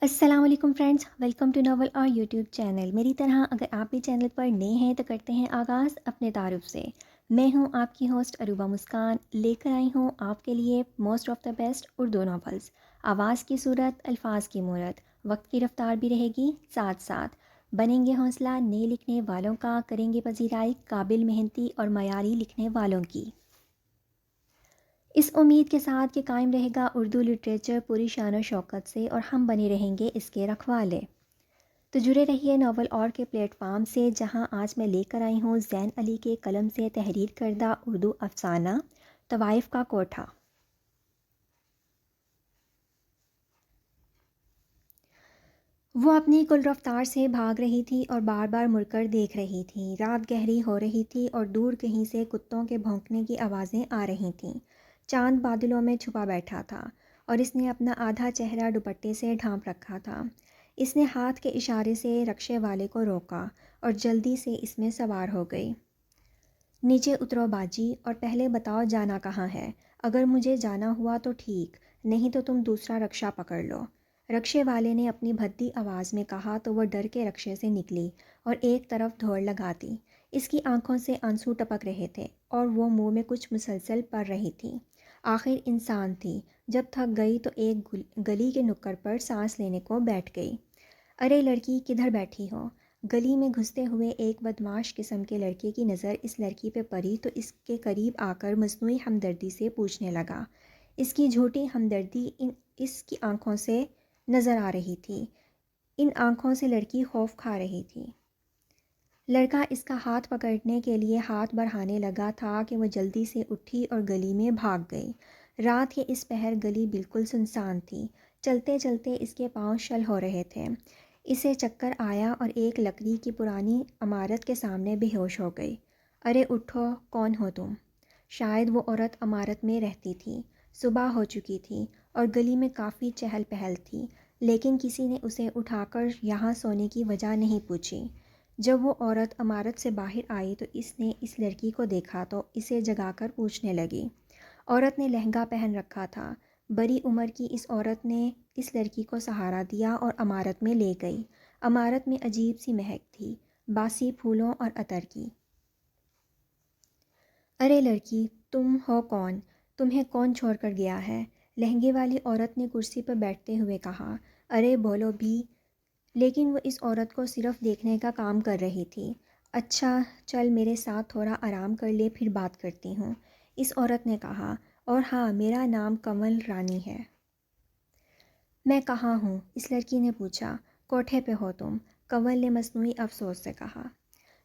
السلام علیکم friends, welcome to novel اور یوٹیوب چینل۔ میری طرح اگر آپ بھی چینل پر نئے ہیں تو کرتے ہیں آغاز اپنے تعارف سے۔ میں ہوں آپ کی ہوسٹ عروبہ مسکان، لے کر آئی ہوں آپ کے لیے most of the best Urdu novels. آواز کی صورت، الفاظ کی مورت، وقت کی رفتار بھی رہے گی ساتھ ساتھ۔ بنیں گے حوصلہ نئے لکھنے والوں کا، کریں گے پذیرائی قابل محنتی اور معیاری لکھنے والوں کی، اس امید کے ساتھ کہ قائم رہے گا اردو لٹریچر پوری شان و شوکت سے، اور ہم بنے رہیں گے اس کے رکھوالے۔ تو جڑے رہیے ناول اور کے پلیٹ فارم سے، جہاں آج میں لے کر آئی ہوں زین علی کے قلم سے تحریر کردہ اردو افسانہ طوائف کا کوٹھا۔ وہ اپنی کل رفتار سے بھاگ رہی تھی اور بار بار مڑ کر دیکھ رہی تھی۔ رات گہری ہو رہی تھی اور دور کہیں سے کتوں کے بھونکنے کی آوازیں آ رہی تھیں۔ چاند بادلوں میں چھپا بیٹھا تھا اور اس نے اپنا آدھا چہرہ دوپٹے سے ڈھانپ رکھا تھا۔ اس نے ہاتھ کے اشارے سے رکشے والے کو روکا اور جلدی سے اس میں سوار ہو گئی۔ نیچے اترو باجی، اور پہلے بتاؤ جانا کہاں ہے؟ اگر مجھے جانا ہوا تو ٹھیک، نہیں تو تم دوسرا رکشہ پکڑ لو، رکشے والے نے اپنی بھدی آواز میں کہا تو وہ ڈر کے رکشے سے نکلی اور ایک طرف دوڑ لگاتی۔ اس کی آنکھوں سے آنسو ٹپک رہے تھے اور وہ منہ میں کچھ مسلسل پڑ رہی تھی۔ آخر انسان تھی، جب تھک گئی تو ایک گلی کے نکڑ پر سانس لینے کو بیٹھ گئی۔ ارے لڑکی، کدھر بیٹھی ہو؟ گلی میں گھستے ہوئے ایک بدمعاش قسم کے لڑکے کی نظر اس لڑکی پہ پڑی تو اس کے قریب آ کر مصنوعی ہمدردی سے پوچھنے لگا۔ اس کی جھوٹی ہمدردی اس کی آنکھوں سے نظر آ رہی تھی۔ ان آنکھوں سے لڑکی خوف کھا رہی تھی۔ لڑکا اس کا ہاتھ پکڑنے کے لیے ہاتھ بڑھانے لگا تھا کہ وہ جلدی سے اٹھی اور گلی میں بھاگ گئی۔ رات کے اس پہر گلی بالکل سنسان تھی۔ چلتے چلتے اس کے پاؤں شل ہو رہے تھے۔ اسے چکر آیا اور ایک لکڑی کی پرانی عمارت کے سامنے بے ہوش ہو گئی۔ ارے اٹھو، کون ہو تم؟ شاید وہ عورت عمارت میں رہتی تھی۔ صبح ہو چکی تھی اور گلی میں کافی چہل پہل تھی، لیکن کسی نے اسے اٹھا کر یہاں سونے کی وجہ نہیں پوچھی۔ جب وہ عورت عمارت سے باہر آئی تو اس نے اس لڑکی کو دیکھا تو اسے جگا کر پوچھنے لگی۔ عورت نے لہنگا پہن رکھا تھا۔ بڑی عمر کی اس عورت نے اس لڑکی کو سہارا دیا اور عمارت میں لے گئی۔ عمارت میں عجیب سی مہک تھی، باسی پھولوں اور عطر کی۔ ارے لڑکی، تم ہو کون؟ تمہیں کون چھوڑ کر گیا ہے؟ لہنگے والی عورت نے کرسی پر بیٹھتے ہوئے کہا۔ ارے بولو بھی! لیکن وہ اس عورت کو صرف دیکھنے کا کام کر رہی تھی۔ اچھا چل میرے ساتھ تھوڑا آرام کر لے، پھر بات کرتی ہوں، اس عورت نے کہا۔ اور ہاں، میرا نام کنول رانی ہے۔ میں کہاں ہوں؟ اس لڑکی نے پوچھا۔ کوٹھے پہ ہو تم، کنول نے مصنوعی افسوس سے کہا۔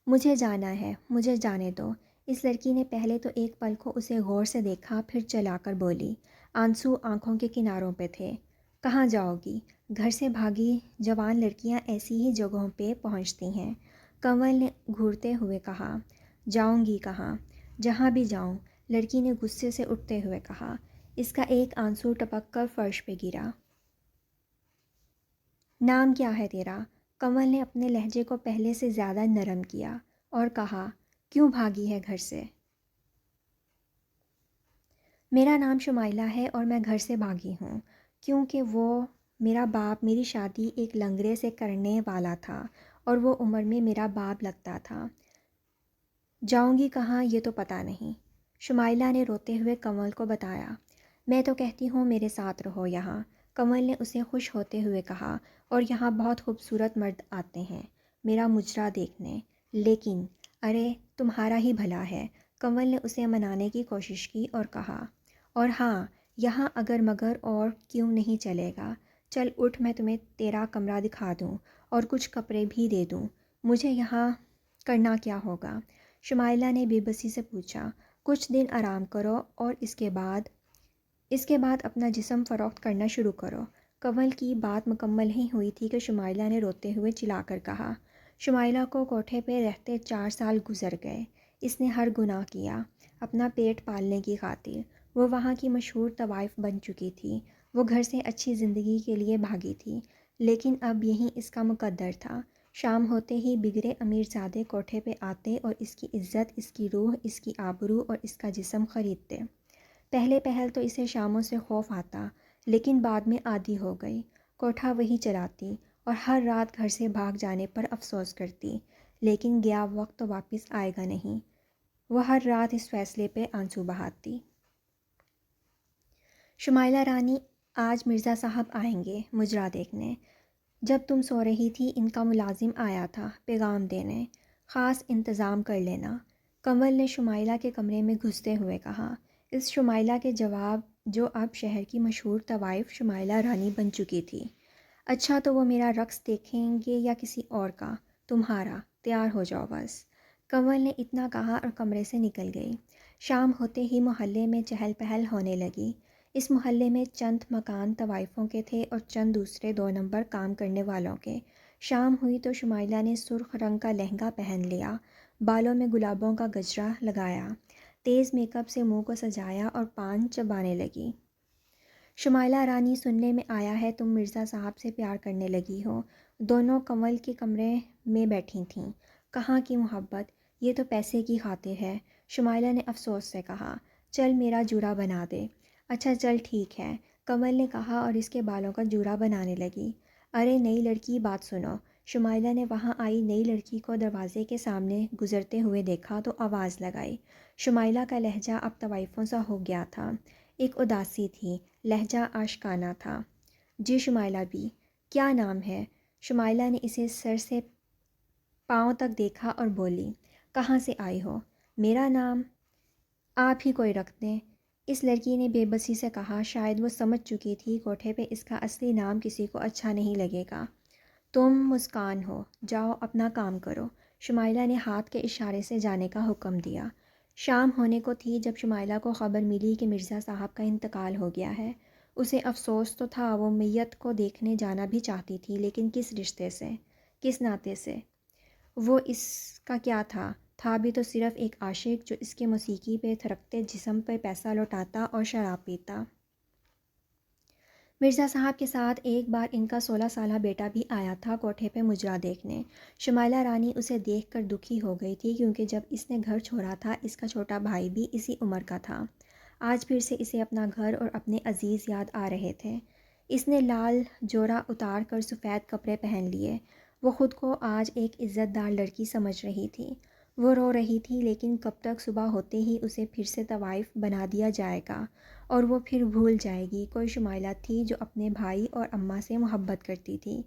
مجھے جانا ہے، مجھے جانے دو۔ اس لڑکی نے پہلے تو ایک پل کو اسے غور سے دیکھا، پھر چلا کر بولی۔ آنسو آنکھوں کے کناروں پہ تھے۔ کہاں جاؤ گی؟ گھر سے بھاگی جوان لڑکیاں ایسی ہی جگہوں پہ پہنچتی ہیں، کنول نے گھورتے ہوئے کہا۔ جاؤں گی کہاں؟ جہاں بھی جاؤں، لڑکی نے غصے سے اٹھتے ہوئے کہا۔ اس کا ایک آنسو ٹپک کر فرش پہ گرا۔ نام کیا ہے تیرا؟ کنول نے اپنے لہجے کو پہلے سے زیادہ نرم کیا اور کہا۔ کیوں بھاگی ہے گھر سے؟ میرا نام شمائلہ ہے اور میں گھر سے بھاگی ہوں کیونکہ میرا باپ میری شادی ایک لنگڑے سے کرنے والا تھا اور وہ عمر میں میرا باپ لگتا تھا۔ جاؤں گی کہاں یہ تو پتہ نہیں، شمائلہ نے روتے ہوئے کنول کو بتایا۔ میں تو کہتی ہوں میرے ساتھ رہو یہاں، کنول نے اسے خوش ہوتے ہوئے کہا، اور یہاں بہت خوبصورت مرد آتے ہیں میرا مجرا دیکھنے، لیکن ارے تمہارا ہی بھلا ہے، کنول نے اسے منانے کی کوشش کی اور کہا۔ اور ہاں، یہاں اگر مگر اور کیوں نہیں چلے گا، چل اٹھ، میں تمہیں تیرا کمرہ دکھا دوں اور کچھ کپڑے بھی دے دوں، مجھے یہاں کرنا کیا ہوگا؟ شمائلہ نے بے بسی سے پوچھا۔ کچھ دن آرام کرو اور اس کے بعد اپنا جسم فروخت کرنا شروع کرو۔ کنول کی بات مکمل ہی ہوئی تھی کہ شمائلہ نے روتے ہوئے چلا کر کہا۔ شمائلہ کو کوٹھے پہ رہتے 4 سال گزر گئے۔ اس نے ہر گناہ کیا اپنا پیٹ پالنے کی خاطر۔ وہ وہاں کی مشہور طوائف بن چکی تھی۔ وہ گھر سے اچھی زندگی کے لیے بھاگی تھی، لیکن اب یہی اس کا مقدر تھا۔ شام ہوتے ہی بگڑے امیر زادے کوٹھے پہ آتے اور اس کی عزت، اس کی روح، اس کی آبرو اور اس کا جسم خریدتے۔ پہلے پہل تو اسے شاموں سے خوف آتا، لیکن بعد میں عادی ہو گئی۔ کوٹھا وہی چلاتی اور ہر رات گھر سے بھاگ جانے پر افسوس کرتی، لیکن گیا وقت تو واپس آئے گا نہیں۔ وہ ہر رات اس فیصلے پہ آنسو بہاتی۔ شمائلہ رانی، آج مرزا صاحب آئیں گے مجرا دیکھنے۔ جب تم سو رہی تھی ان کا ملازم آیا تھا پیغام دینے، خاص انتظام کر لینا، کنول نے شمائلہ کے کمرے میں گھستے ہوئے کہا۔ اس شمائلہ کے جواب جو اب شہر کی مشہور طوائف شمائلہ رانی بن چکی تھی۔ اچھا تو وہ میرا رقص دیکھیں گے یا کسی اور کا؟ تمہارا، تیار ہو جاؤ بس۔ کنول نے اتنا کہا اور کمرے سے نکل گئی۔ شام ہوتے ہی محلے میں چہل پہل ہونے لگی۔ اس محلے میں چند مکان طوائفوں کے تھے اور چند دوسرے 2 نمبر کام کرنے والوں کے۔ شام ہوئی تو شمائلہ نے سرخ رنگ کا لہنگا پہن لیا، بالوں میں گلابوں کا گجرا لگایا، تیز میک اپ سے منہ کو سجایا اور پان چبانے لگی۔ شمائلہ رانی، سننے میں آیا ہے تم مرزا صاحب سے پیار کرنے لگی ہو۔ دونوں کنول کے کمرے میں بیٹھی تھیں۔ کہاں کی محبت، یہ تو پیسے کی خاطر ہے، شمائلہ نے افسوس سے کہا۔ چل میرا جورا بنا دے۔ اچھا چل ٹھیک ہے، کنول نے کہا اور اس کے بالوں کا جورا بنانے لگی۔ ارے نئی لڑکی، بات سنو۔ شمائلہ نے وہاں آئی نئی لڑکی کو دروازے کے سامنے گزرتے ہوئے دیکھا تو آواز لگائی۔ شمائلہ کا لہجہ اب طوائفوں سا ہو گیا تھا، ایک اداسی تھی، لہجہ عاشقانہ تھا۔ جی شمائلہ بی، کیا نام ہے؟ شمائلہ نے اسے سر سے پاؤں تک دیکھا اور بولی۔ کہاں سے آئی ہو؟ میرا نام آپ ہی کوئی رکھ دیں، اس لڑکی نے بے بسی سے کہا۔ شاید وہ سمجھ چکی تھی کوٹھے پہ اس کا اصلی نام کسی کو اچھا نہیں لگے گا۔ تم مسکان ہو، جاؤ اپنا کام کرو، شمائلہ نے ہاتھ کے اشارے سے جانے کا حکم دیا۔ شام ہونے کو تھی جب شمائلہ کو خبر ملی کہ مرزا صاحب کا انتقال ہو گیا ہے۔ اسے افسوس تو تھا، وہ میت کو دیکھنے جانا بھی چاہتی تھی، لیکن کس رشتے سے، کس ناطے سے؟ وہ اس کا کیا تھا بھی تو صرف ایک عاشق جو اس کے موسیقی پہ تھرکتے جسم پہ پیسہ لوٹاتا اور شراب پیتا۔ مرزا صاحب کے ساتھ ایک بار ان کا 16 سالہ بیٹا بھی آیا تھا کوٹھے پہ مجرا دیکھنے۔ شمائلہ رانی اسے دیکھ کر دکھی ہو گئی تھی، کیونکہ جب اس نے گھر چھوڑا تھا اس کا چھوٹا بھائی بھی اسی عمر کا تھا۔ آج پھر سے اسے اپنا گھر اور اپنے عزیز یاد آ رہے تھے۔ اس نے لال جورا اتار کر سفید کپڑے پہن لیے۔ وہ خود کو آج ایک عزت دار لڑکی سمجھ رہی تھی۔ وہ رو رہی تھی، لیکن کب تک صبح ہوتے ہی اسے پھر سے طوائف بنا دیا جائے گا اور وہ پھر بھول جائے گی کوئی شمائلہ تھی جو اپنے بھائی اور اماں سے محبت کرتی تھی۔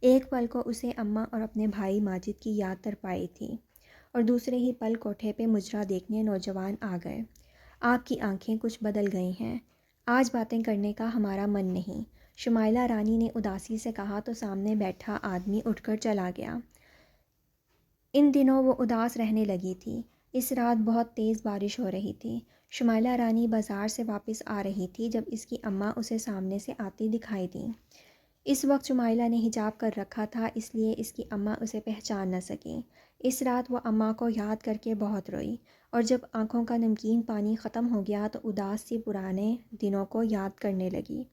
ایک پل کو اسے اماں اور اپنے بھائی ماجد کی یاد تڑپائی تھی، اور دوسرے ہی پل کوٹھے پہ مجرا دیکھنے نوجوان آ گئے۔ آپ کی آنکھیں کچھ بدل گئی ہیں، آج باتیں کرنے کا ہمارا من نہیں، شمائلہ رانی نے اداسی سے کہا تو سامنے بیٹھا آدمی اٹھ کر چلا گیا۔ ان دنوں وہ اداس رہنے لگی تھی۔ اس رات بہت تیز بارش ہو رہی تھی۔ شمائلہ رانی بازار سے واپس آ رہی تھی جب اس کی اماں اسے سامنے سے آتی دکھائی دیں۔ اس وقت شمائلہ نے حجاب کر رکھا تھا، اس لیے اس کی اماں اسے پہچان نہ سکیں۔ اس رات وہ اماں کو یاد کر کے بہت روئی، اور جب آنکھوں کا نمکین پانی ختم ہو گیا تو اداس سی پرانے دنوں کو یاد کرنے لگی۔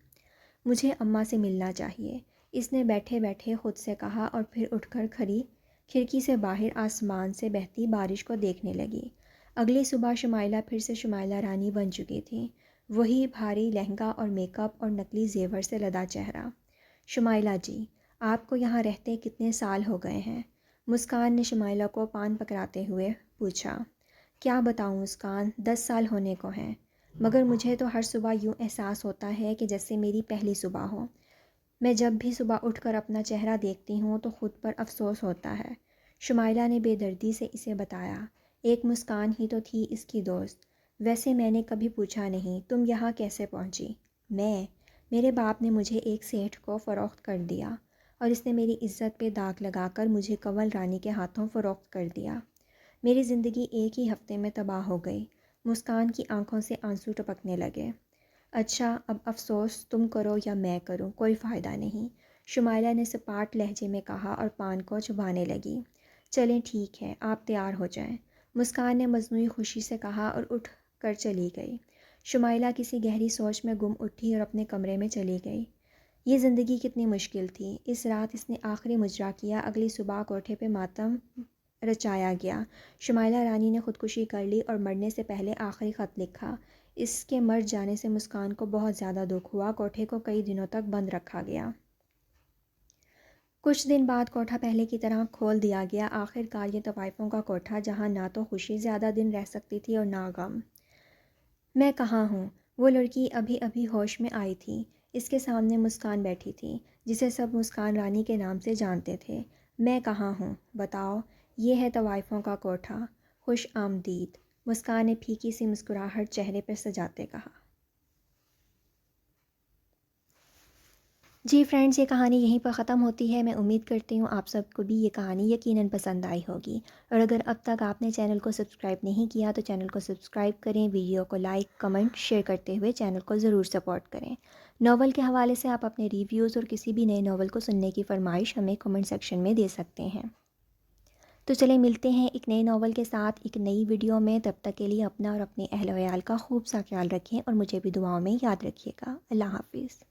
مجھے اماں سے ملنا چاہیے، اس نے بیٹھے بیٹھے خود سے کہا، اور پھر اٹھ کر کھڑکی سے باہر آسمان سے بہتی بارش کو دیکھنے لگی۔ اگلی صبح شمائلہ پھر سے شمائلہ رانی بن چکی تھی، وہی بھاری لہنگا اور میک اپ اور نقلی زیور سے لدا چہرہ۔ شمائلہ جی، آپ کو یہاں رہتے کتنے سال ہو گئے ہیں؟ مسکان نے شمائلہ کو پان پکڑاتے ہوئے پوچھا۔ کیا بتاؤں مسکان، 10 سال ہونے کو ہیں، مگر مجھے تو ہر صبح یوں احساس ہوتا ہے کہ جیسے میری پہلی صبح ہو۔ میں جب بھی صبح اٹھ کر اپنا چہرہ دیکھتی ہوں تو خود پر افسوس ہوتا ہے، شمائلہ نے بے دردی سے اسے بتایا۔ ایک مسکان ہی تو تھی اس کی دوست۔ ویسے میں نے کبھی پوچھا نہیں تم یہاں کیسے پہنچی؟ میرے باپ نے مجھے ایک سیٹھ کو فروخت کر دیا، اور اس نے میری عزت پہ داغ لگا کر مجھے کنول رانی کے ہاتھوں فروخت کر دیا۔ میری زندگی ایک ہی ہفتے میں تباہ ہو گئی۔ مسکان کی آنکھوں سے آنسو ٹپکنے لگے۔ اچھا اب افسوس تم کرو یا میں کروں، کوئی فائدہ نہیں، شمائلہ نے سپاٹ لہجے میں کہا اور پان کو چبانے لگی۔ چلیں ٹھیک ہے، آپ تیار ہو جائیں، مسکان نے مصنوعی خوشی سے کہا اور اٹھ کر چلی گئی۔ شمائلہ کسی گہری سوچ میں گم اٹھی اور اپنے کمرے میں چلی گئی۔ یہ زندگی کتنی مشکل تھی۔ اس رات اس نے آخری مجرا کیا، اگلی صبح کوٹھے پہ ماتم رچایا گیا۔ شمائلہ رانی نے خودکشی کر لی اور مرنے سے پہلے آخری خط لکھا۔ اس کے مر جانے سے مسکان کو بہت زیادہ دکھ ہوا۔ کوٹھے کو کئی دنوں تک بند رکھا گیا۔ کچھ دن بعد کوٹھا پہلے کی طرح کھول دیا گیا۔ آخر کار یہ طوائفوں کا کوٹھا، جہاں نہ تو خوشی زیادہ دن رہ سکتی تھی اور نہ غم۔ میں کہاں ہوں؟ وہ لڑکی ابھی ابھی ہوش میں آئی تھی۔ اس کے سامنے مسکان بیٹھی تھی، جسے سب مسکان رانی کے نام سے جانتے تھے۔ میں کہاں ہوں؟ بتاؤ۔ یہ ہے طوائفوں کا کوٹھا۔ خوش آمدید، مسکان نے پھیکی سی مسکراہٹ چہرے پر سجاتے کہا۔ جی فرینڈز، یہ کہانی یہیں پر ختم ہوتی ہے۔ میں امید کرتی ہوں آپ سب کو بھی یہ کہانی یقیناً پسند آئی ہوگی، اور اگر اب تک آپ نے چینل کو سبسکرائب نہیں کیا تو چینل کو سبسکرائب کریں، ویڈیو کو لائک، کمنٹ، شیئر کرتے ہوئے چینل کو ضرور سپورٹ کریں۔ ناول کے حوالے سے آپ اپنے ریویوز اور کسی بھی نئے ناول کو سننے کی فرمائش ہمیں کمنٹ سیکشن میں دے سکتے ہیں۔ تو چلیں ملتے ہیں ایک نئے ناول کے ساتھ ایک نئی ویڈیو میں۔ تب تک کے لیے اپنا اور اپنے اہل و عیال کا خوب سا خیال رکھیں، اور مجھے بھی دعاؤں میں یاد رکھیے گا۔ اللہ حافظ۔